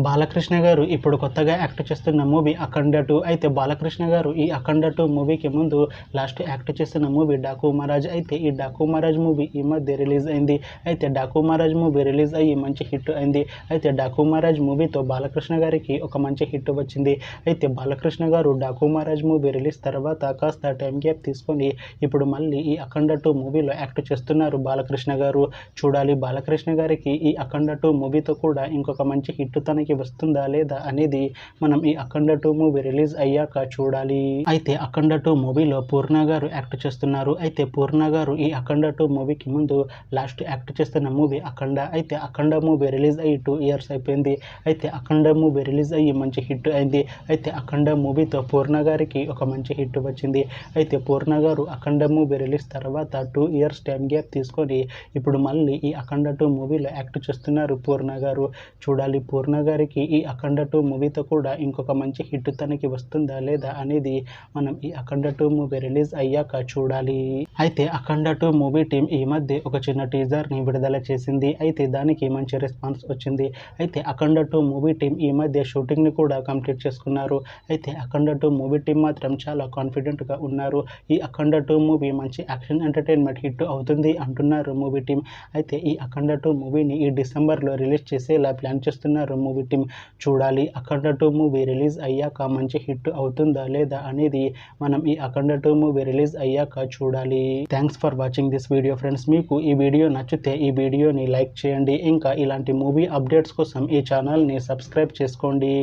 బాలకృష్ణ గారు ఇప్పుడు కొత్తగా యాక్ట్ చేస్తున్న మూవీ అఖండ 2. అయితే బాలకృష్ణ గారు ఈ అఖండ 2 మూవీకి ముందు లాస్ట్ యాక్ట్ చేస్తున్న మూవీ డాకు మహారాజ్. అయితే ఈ డాకు మహారాజ్ మూవీ ఈ మధ్య రిలీజ్ అయింది. అయితే డాకు మహారాజ్ మూవీ రిలీజ్ అయ్యి మంచి హిట్ అయింది. అయితే డాకు మహారాజ్ మూవీతో బాలకృష్ణ గారికి ఒక మంచి హిట్ వచ్చింది. అయితే బాలకృష్ణ గారు డాకు మహారాజ్ మూవీ రిలీజ్ తర్వాత కాస్త టైం గ్యాప్ తీసుకొని ఇప్పుడు మళ్ళీ ఈ అఖండ 2 మూవీలో యాక్ట్ చేస్తున్నారు బాలకృష్ణ గారు. చూడాలి బాలకృష్ణ గారికి ఈ అఖండ 2 మూవీతో కూడా ఇంకొక మంచి హిట్ తనకి వస్తుందా లేదా అనేది మనం ఈ అఖండ 2 మూవీ రిలీజ్ అయ్యాక చూడాలి. అయితే అఖండ 2 మూవీలో పూర్ణ గారు యాక్ట్ చేస్తున్నారు. అయితే పూర్ణ గారు ఈ అఖండ 2 మూవీకి ముందు లాస్ట్ యాక్ట్ చేస్తున్న మూవీ అఖండ. అయితే అఖండ మూవీ రిలీజ్ అయ్యి 2 ఇయర్స్ అయిపోయింది. అయితే అఖండ మూవీ రిలీజ్ అయ్యి మంచి హిట్ అయింది. అయితే అఖండ మూవీతో పూర్ణ గారికి ఒక మంచి హిట్ వచ్చింది. అయితే పూర్ణ గారు అఖండ మూవీ రిలీజ్ తర్వాత 2 ఇయర్స్ టైం గ్యాప్ తీసుకొని ఇప్పుడు మళ్ళీ ఈ అఖండ 2 మూవీలో యాక్ట్ చేస్తున్నారు పూర్ణ గారు. చూడాలి పూర్ణ గారికి ఈ అఖండ 2 మూవీతో కూడా ఇంకొక మంచి హిట్ తనకి వస్తుందా లేదా అనేది మనం ఈ అఖండ 2 మూవీ రిలీజ్ అయ్యాక చూడాలి. అయితే అఖండ 2 మూవీ టీం ఈ మధ్య ఒక చిన్న టీజర్ని విడుదల చేసింది. అయితే దానికి మంచి రెస్పాన్స్ వచ్చింది. అయితే అఖండ 2 మూవీ టీం ఈ మధ్య షూటింగ్ని కూడా కంప్లీట్ చేసుకున్నారు. అయితే అఖండ 2 మూవీ టీం మాత్రం చాలా కాన్ఫిడెంట్గా ఉన్నారు. ఈ అఖండ 2 మూవీ మంచి యాక్షన్ ఎంటర్టైన్మెంట్ హిట్ అవుతుంది అంటున్నారు మూవీ టీం. అయితే ఈ అఖండ 2 మూవీని ఈ డిసెంబర్లో రిలీజ్ చేసేలా ప్లాన్ చేస్తున్నారు మూవీ టీం. చూడాలి అఖండ 2 మూవీ రిలీజ్ అయ్యాక మంచి హిట్ అవుతుందా లేదా అనేది మనం ఈ అఖండ 2 మూవీ రిలీజ్ అయ్యాక చూడాలి. Thanks for watching this video friends. మీకు ఈ వీడియో నచ్చితే ఈ వీడియోని లైక్ చేయండి. ఇంకా ఇలాంటి మూవీ అప్డేట్స్ కోసం ఈ ఛానల్ని సబ్స్క్రైబ్ చేసుకోండి.